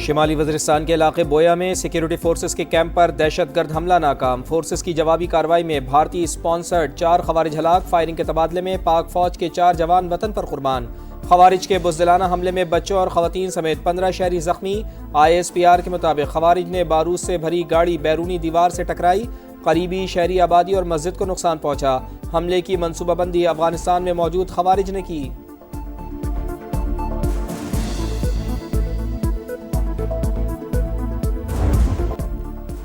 شمالی وزیرستان کے علاقے بویا میں سیکیورٹی فورسز کے کیمپ پر دہشت گرد حملہ ناکام۔ فورسز کی جوابی کارروائی میں بھارتی اسپانسرڈ 4 خوارج ہلاک۔ فائرنگ کے تبادلے میں پاک فوج کے 4 جوان وطن پر قربان۔ خوارج کے بزدلانہ حملے میں بچوں اور خواتین سمیت 15 شہری زخمی۔ ISPR کے مطابق خوارج نے بارود سے بھری گاڑی بیرونی دیوار سے ٹکرائی۔ قریبی شہری آبادی اور مسجد کو نقصان پہنچا۔ حملے کی منصوبہ بندی افغانستان میں موجود خوارج نے کی۔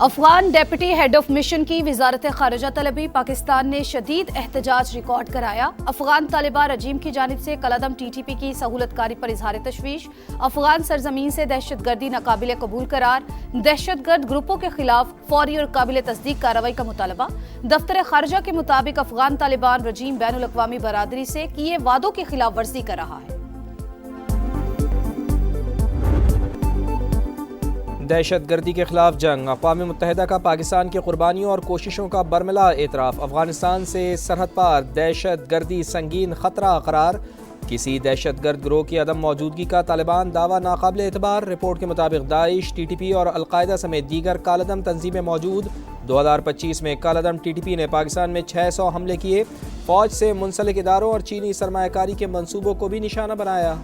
افغان ڈیپٹی ہیڈ آف مشن کی وزارت خارجہ طلبی۔ پاکستان نے شدید احتجاج ریکارڈ کرایا۔ افغان طالبان رجیم کی جانب سے کالعدم TTP کی سہولت کاری پر اظہار تشویش۔ افغان سرزمین سے دہشت گردی ناقابل قبول قرار۔ دہشت گرد گروپوں کے خلاف فوری اور قابل تصدیق کارروائی کا مطالبہ۔ دفتر خارجہ کے مطابق افغان طالبان رجیم بین الاقوامی برادری سے کیے وعدوں کی خلاف ورزی کر رہا ہے۔ دہشت گردی کے خلاف جنگ۔ اقوام متحدہ کا پاکستان کی قربانیوں اور کوششوں کا برملا اعتراف۔ افغانستان سے سرحد پار دہشت گردی سنگین خطرہ قرار۔ کسی دہشت گرد گروہ کی عدم موجودگی کا طالبان دعویٰ ناقابل اعتبار۔ رپورٹ کے مطابق داعش، TTP اور القاعدہ سمیت دیگر کالعدم تنظیمیں موجود۔ 2025 میں کالعدم TTP نے پاکستان میں 600 حملے کیے۔ فوج سے منسلک اداروں اور چینی سرمایہ کاری کے منصوبوں کو بھی نشانہ بنایا۔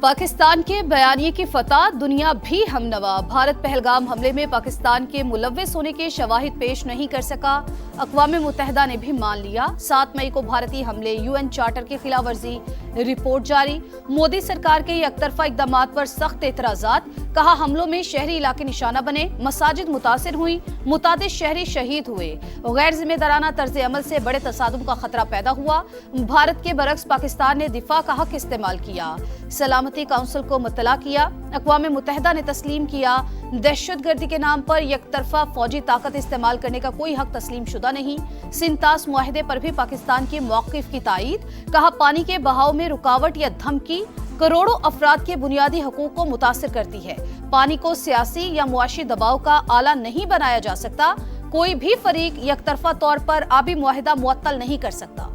پاکستان کے بیانیے کی فتح، دنیا بھی ہم نوا۔ بھارت پہلگام حملے میں پاکستان کے ملوث ہونے کے شواہد پیش نہیں کر سکا۔ اقوام متحدہ نے بھی مان لیا۔ 7 مئی کو بھارتی حملے، UN چارٹر کی خلاف ورزی، رپورٹ جاری۔ مودی سرکار کے یک طرفہ اقدامات پر سخت اعتراضات۔ کہا حملوں میں شہری علاقے نشانہ بنے، مساجد متاثر ہوئیں، متعدد شہری شہید ہوئے۔ غیر ذمہ دارانہ طرز عمل سے بڑے تصادم کا خطرہ پیدا ہوا۔ بھارت کے برعکس پاکستان نے دفاع کا حق استعمال کیا۔ سلامتی کونسل کو مطلع کیا۔ اقوام متحدہ نے تسلیم کیا دہشت گردی کے نام پر یک طرفہ فوجی طاقت استعمال کرنے کا کوئی حق تسلیم شدہ نہیں۔ سنتاس معاہدے پر بھی پاکستان کے موقف کی تائید۔ کہا پانی کے بہاؤ میں رکاوٹ یا دھمکی کروڑوں افراد کے بنیادی حقوق کو متاثر کرتی ہے۔ پانی کو سیاسی یا معاشی دباؤ کا آلہ نہیں بنایا جا سکتا۔ کوئی بھی فریق یک طرفہ طور پر آبی معاہدہ معطل نہیں کر سکتا۔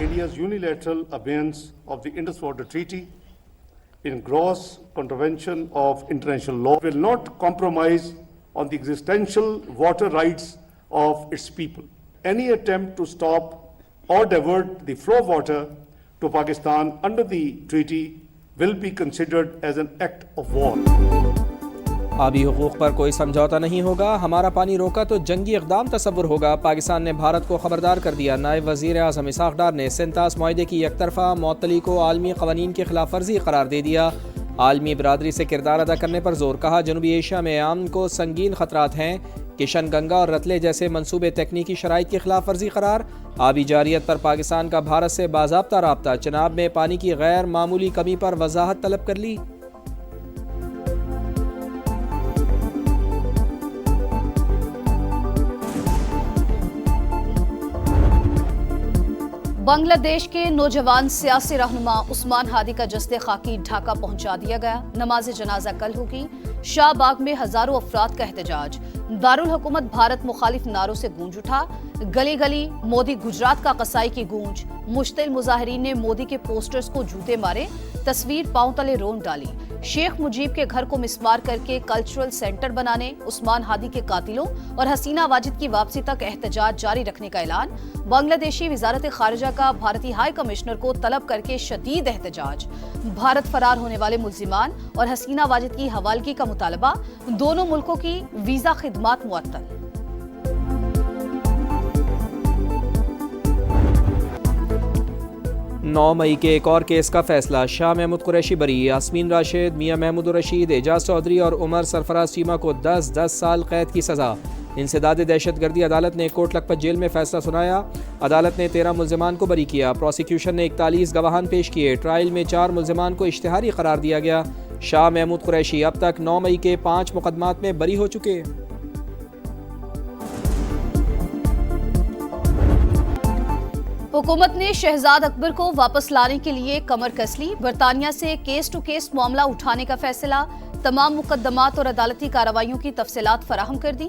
India's unilateral abeyance of the Indus Water Treaty in gross contravention of international law will not compromise on the existential water rights of its people. Any attempt to stop or divert the flow of water to Pakistan under the treaty will be considered as an act of war. آبی حقوق پر کوئی سمجھوتا نہیں ہوگا۔ ہمارا پانی روکا تو جنگی اقدام تصور ہوگا۔ پاکستان نے بھارت کو خبردار کر دیا۔ نائب وزیر اعظم اسحاق ڈار نے سنتاس معاہدے کی یک طرفہ معطلی کو عالمی قوانین کی خلاف ورزی قرار دے دیا۔ عالمی برادری سے کردار ادا کرنے پر زور۔ کہا جنوبی ایشیا میں امن کو سنگین خطرات ہیں۔ کشن گنگا اور رتلے جیسے منصوبے تکنیکی شرائط کی خلاف ورزی قرار۔ آبی جارحیت پر پاکستان کا بھارت سے باضابطہ رابطہ۔ چناب میں پانی کی غیر معمولی کمی پر وضاحت طلب کر لی۔ بنگلہ دیش کے نوجوان سیاسی رہنما عثمان ہادی کا جسد خاکی ڈھاکہ پہنچا دیا گیا۔ نماز جنازہ کل ہوگی۔ شاہ باغ میں ہزاروں افراد کا احتجاج۔ دارالحکومت بھارت مخالف نعروں سے گونج اٹھا۔ گلی گلی مودی گجرات کا قصائی کی گونج۔ مشتعل مظاہرین نے مودی کے پوسٹرز کو جوتے مارے، تصویر پاؤں تلے رون ڈالی۔ شیخ مجیب کے گھر کو مسمار کر کے کلچرل سینٹر بنانے، عثمان ہادی کے قاتلوں اور حسینہ واجد کی واپسی تک احتجاج جاری رکھنے کا اعلان۔ بنگلہ دیشی وزارت خارجہ کا بھارتی ہائی کمشنر کو طلب کر کے شدید احتجاج۔ بھارت فرار ہونے والے ملزمان اور حسینہ واجد کی حوالگی کا مطالبہ۔ دونوں ملکوں کی ویزا خدمات معطل۔ 9 مئی کے ایک اور کیس کا فیصلہ۔ شاہ محمود قریشی بری، یاسمین راشد، میاں محمود الرشید، اعجاز چودھری اور عمر سرفراز چیمہ کو 10 سال قید کی سزا۔ انسداد دہشت گردی عدالت نے کوٹ لکھپت جیل میں فیصلہ سنایا۔ عدالت نے 13 ملزمان کو بری کیا۔ پروسیکیوشن نے 41 گواہان پیش کیے۔ ٹرائل میں 4 ملزمان کو اشتہاری قرار دیا گیا۔ شاہ محمود قریشی اب تک 9 مئی کے 5 مقدمات میں بری ہو چکے۔ حکومت نے شہزاد اکبر کو واپس لانے کے لیے کمر کس لی۔ برطانیہ سے کیس ٹو کیس معاملہ اٹھانے کا فیصلہ۔ تمام مقدمات اور عدالتی کارروائیوں کی تفصیلات فراہم کر دی۔